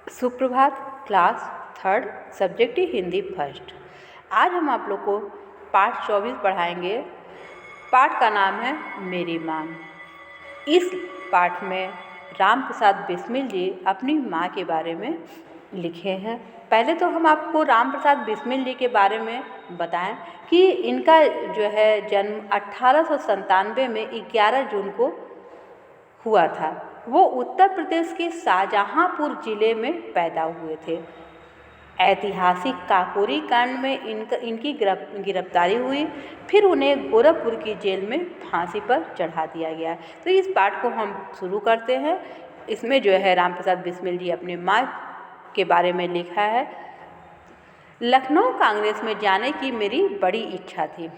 सुप्रभात। Class third, subject Hindi first. आज हम आप लोग को पाठ 24 पढ़ाएंगे। पाठ का नाम है मेरी माँ। इस पाठ में राम प्रसाद बिस्मिल जी अपनी माँ के बारे में लिखे हैं। पहले तो हम आपको राम प्रसाद बिस्मिल जी के बारे में बताएं कि इनका जो है जन्म 1897 में 11 जून को हुआ था। वो उत्तर प्रदेश के शाहजहांपुर जिले में पैदा हुए थे। ऐतिहासिक काकोरी कांड में इनकी गिरफ्तारी हुई, फिर उन्हें गोरखपुर की जेल में फांसी पर चढ़ा दिया गया। तो इस पाठ को हम शुरू करते हैं। इसमें जो है राम प्रसाद बिस्मिल जी अपने माँ के बारे में लिखा है। लखनऊ कांग्रेस में जाने की मेरी बड़ी इच्छा थी।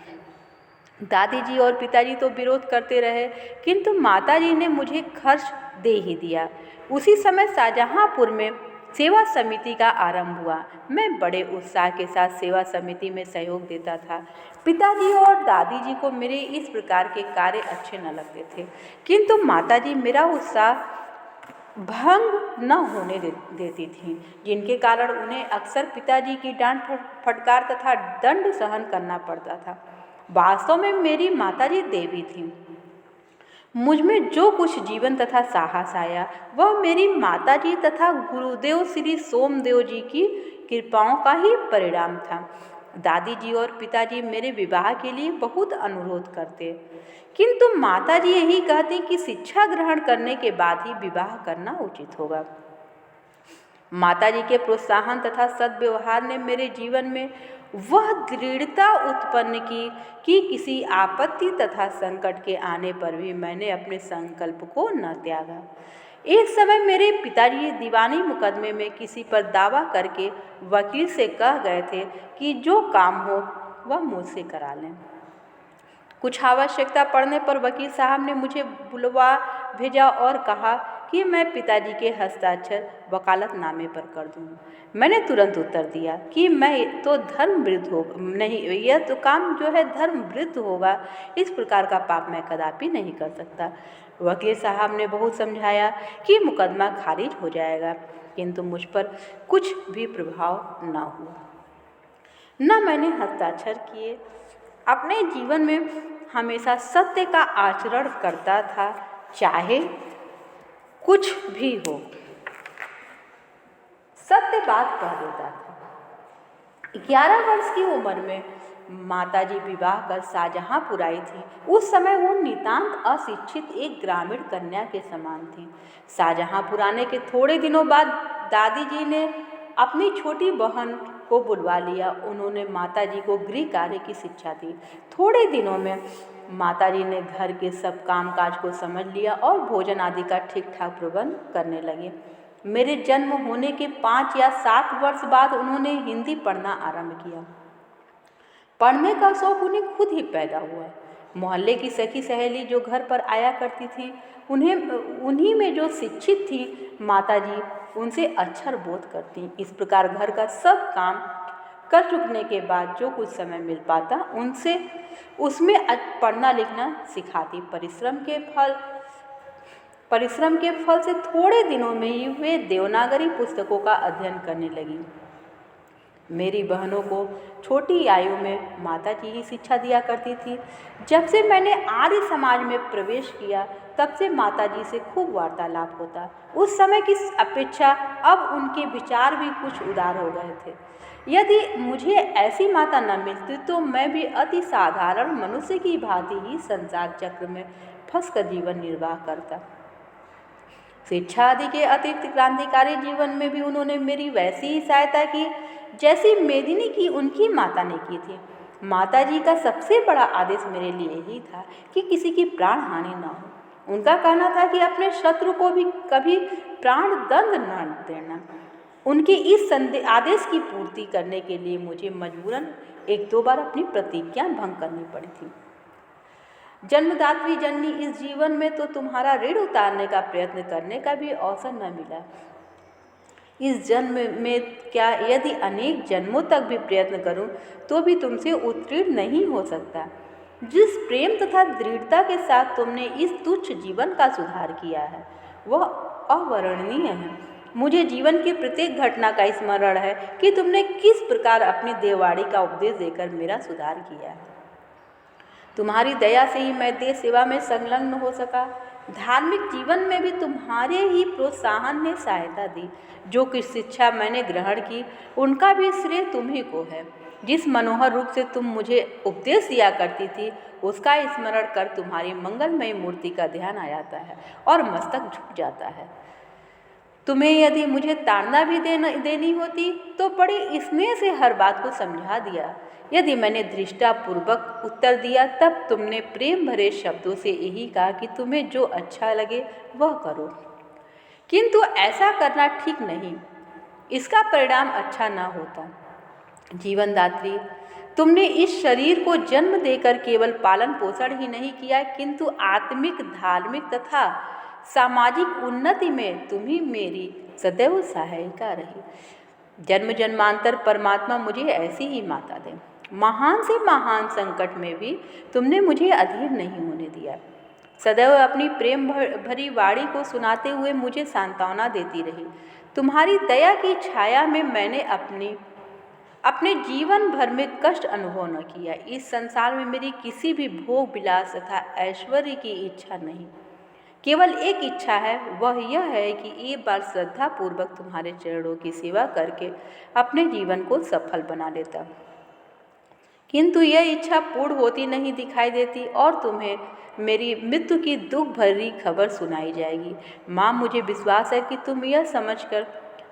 दादी जी और पिताजी तो विरोध करते रहे, किंतु माताजी ने मुझे खर्च दे ही दिया। उसी समय शाहजहांपुर में सेवा समिति का आरंभ हुआ। मैं बड़े उत्साह के साथ सेवा समिति में सहयोग देता था। पिताजी और दादी जी को मेरे इस प्रकार के कार्य अच्छे न लगते थे, किंतु माताजी मेरा उत्साह भंग न होने देती थीं, जिनके कारण उन्हें अक्सर पिताजी की डांट फटकार तथा दंड सहन करना पड़ता था। वास्तव में मेरी माताजी देवी थीं। मुझ में जो कुछ जीवन तथा साहस आया वह मेरी माताजी तथा गुरुदेव श्री सोमदेव जी की कृपाओं का ही परिणाम था। दादी जी और पिताजी मेरे विवाह के लिए बहुत अनुरोध करते, किंतु माताजी यही कहती कि शिक्षा ग्रहण करने के बाद ही विवाह करना उचित होगा। माताजी के प्रोत्साहन तथा सद्व्यवहार ने मेरे जीवन में वह दृढ़ता उत्पन्न की कि किसी आपत्ति तथा संकट के आने पर भी मैंने अपने संकल्प को न त्यागा। एक समय मेरे पिताजी दीवानी मुकदमे में किसी पर दावा करके वकील से कह गए थे कि जो काम हो वह मुझसे करा लें। कुछ आवश्यकता पड़ने पर वकील साहब ने मुझे बुलवा भेजा और कहा कि मैं पिताजी के हस्ताक्षर वकालतनामे पर कर दूँ। मैंने तुरंत उत्तर दिया कि मैं तो धर्म विरुद्ध हो नहीं, यह तो काम जो है धर्म विरुद्ध होगा। इस प्रकार का पाप मैं कदापि नहीं कर सकता। वकील साहब ने बहुत समझाया कि मुकदमा खारिज हो जाएगा, किंतु मुझ पर कुछ भी प्रभाव न हुआ। न मैंने हस्ताक्षर किए। अपने जीवन में हमेशा सत्य का आचरण करता था, चाहे कुछ भी हो। सत्य बात कह देता था। 11 वर्ष की उम्र में माताजी विवाह कर शाहजहांपुर आई थी। उस समय वो नितांत अशिक्षित एक ग्रामीण कन्या के समान थी। शाहजहांपुर आने के थोड़े दिनों बाद दादी जी ने अपनी छोटी बहन को बुलवा लिया। उन्होंने माताजी को गृह कार्य की शिक्षा दी। थोड़े दिनों में माताजी ने घर के सब कामकाज को समझ लिया और भोजन आदि का ठीक ठाक प्रबंध करने लगे। मेरे जन्म होने के 5 या 7 वर्ष बाद उन्होंने हिंदी पढ़ना आरंभ किया। पढ़ने का शौक उन्हें खुद ही पैदा हुआ। मोहल्ले की सखी सहेली जो घर पर आया करती थी, उन्हीं में जो शिक्षित थी माताजी उनसे अक्षर बोध करती। इस प्रकार घर का सब काम कर चुकने के बाद जो कुछ समय मिल पाता उनसे उसमें पढ़ना लिखना सिखाती। परिश्रम के फल से थोड़े दिनों में ही वे देवनागरी पुस्तकों का अध्ययन करने लगी। मेरी बहनों को छोटी आयु में माताजी ही शिक्षा दिया करती थी। जब से मैंने आर्य समाज में प्रवेश किया तब से माताजी से खूब वार्तालाप होता। उस समय की अपेक्षा अब उनके विचार भी कुछ उदार हो गए थे। यदि मुझे ऐसी माता न मिलती तो मैं भी अति साधारण मनुष्य की भांति ही संसार चक्र में फंसकर जीवन निर्वाह करता। शिक्षा आदि के अतिरिक्त क्रांतिकारी जीवन में भी उन्होंने मेरी वैसी ही सहायता की जैसी मेदिनी की उनकी माता ने की थी। माताजी का सबसे बड़ा आदेश मेरे लिए यही था कि किसी की प्राण हानि न हो। उनका कहना था कि अपने शत्रु को भी कभी प्राण दंड न देना। उनके इस आदेश की पूर्ति करने के लिए मुझे मजबूरन 1-2 बार अपनी प्रतिज्ञा भंग करनी पड़ी थी। जन्मदात्री जननी, इस जीवन में तो तुम्हारा ऋण उतारने का प्रयत्न करने का भी अवसर न मिला। इस जन्म में क्या यदि अनेक जन्मों तक भी प्रयत्न करूं तो भी तुमसे उत्तीर्ण नहीं हो सकता। जिस प्रेम तथा दृढ़ता के साथ तुमने इस तुच्छ जीवन का सुधार किया है वह अवर्णनीय है। मुझे जीवन की प्रत्येक घटना का स्मरण है कि तुमने किस प्रकार अपनी देववाणी का उपदेश देकर मेरा सुधार किया है। तुम्हारी दया से ही मैं देश सेवा में संलग्न हो सका। धार्मिक जीवन में भी तुम्हारे ही प्रोत्साहन ने सहायता दी। जो कुछ शिक्षा मैंने ग्रहण की उनका भी श्रेय तुम्ही को है। जिस मनोहर रूप से तुम मुझे उपदेश दिया करती थी उसका स्मरण कर तुम्हारी मंगलमयी मूर्ति का ध्यान आ जाता है और मस्तक झुक जाता है। तुम्हें यदि मुझे ताड़ना भी देनी होती तो बड़े स्नेह से हर बात को समझा दिया। यदि मैंने दृष्टापूर्वक उत्तर दिया तब तुमने प्रेम भरे शब्दों से यही कहा कि तुम्हें जो अच्छा लगे वह करो, किंतु ऐसा करना ठीक नहीं, इसका परिणाम अच्छा ना होता। जीवनदात्री, तुमने इस शरीर को जन्म देकर केवल पालन पोषण ही नहीं किया किंतु आत्मिक, धार्मिक तथा सामाजिक उन्नति में तुम ही मेरी सदैव सहायिका रही। जन्म जन्मांतर परमात्मा मुझे ऐसी ही माता दे। महान से महान संकट में भी तुमने मुझे अधीर नहीं होने दिया। सदैव अपनी प्रेम भरी वाणी को सुनाते हुए मुझे सांत्वना देती रही। तुम्हारी दया की छाया में मैंने अपने जीवन भर में कष्ट अनुभव न किया। इस संसार में मेरी किसी भी भोग विलास तथा ऐश्वर्य की इच्छा नहीं, केवल एक इच्छा है, वह यह है कि एक बार श्रद्धा पूर्वक तुम्हारे चरणों की सेवा करके अपने जीवन को सफल बना लेता। किंतु यह इच्छा पूर्ण होती नहीं दिखाई देती और तुम्हें मेरी मृत्यु की दुख भरी खबर सुनाई जाएगी। माँ, मुझे विश्वास है कि तुम यह समझकर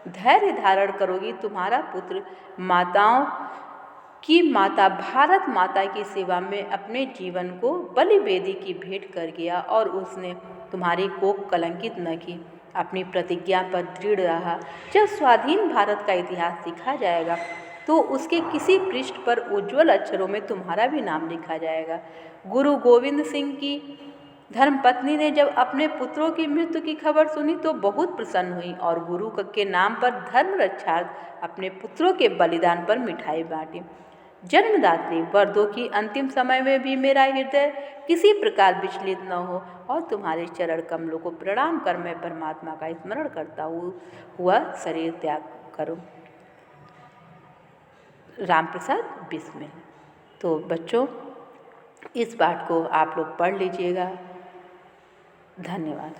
धैर्य धारण करोगी। तुम्हारा पुत्र माताओं की माता भारत माता की सेवा में अपने जीवन को बलि वेदी की भेंट कर गया और उसने तुम्हारी कोख कलंकित न की। अपनी प्रतिज्ञा पर दृढ़ रहा। जब स्वाधीन भारत का इतिहास लिखा जाएगा तो उसके किसी पृष्ठ पर उज्जवल अक्षरों में तुम्हारा भी नाम लिखा जाएगा। गुरु गोविंद सिंह की धर्मपत्नी ने जब अपने पुत्रों की मृत्यु की खबर सुनी तो बहुत प्रसन्न हुई और गुरु के नाम पर धर्म रक्षार्थ अपने पुत्रों के बलिदान पर मिठाई बांटी। जन्मदात्री, वर दो कि अंतिम समय में भी मेरा हृदय किसी प्रकार विचलित न हो और तुम्हारे चरण कमलों को प्रणाम कर मैं परमात्मा का स्मरण करता हुआ शरीर त्याग करूं। राम प्रसाद बिस्मिल। तो बच्चों, इस पाठ को आप लोग पढ़ लीजिएगा। धन्यवाद।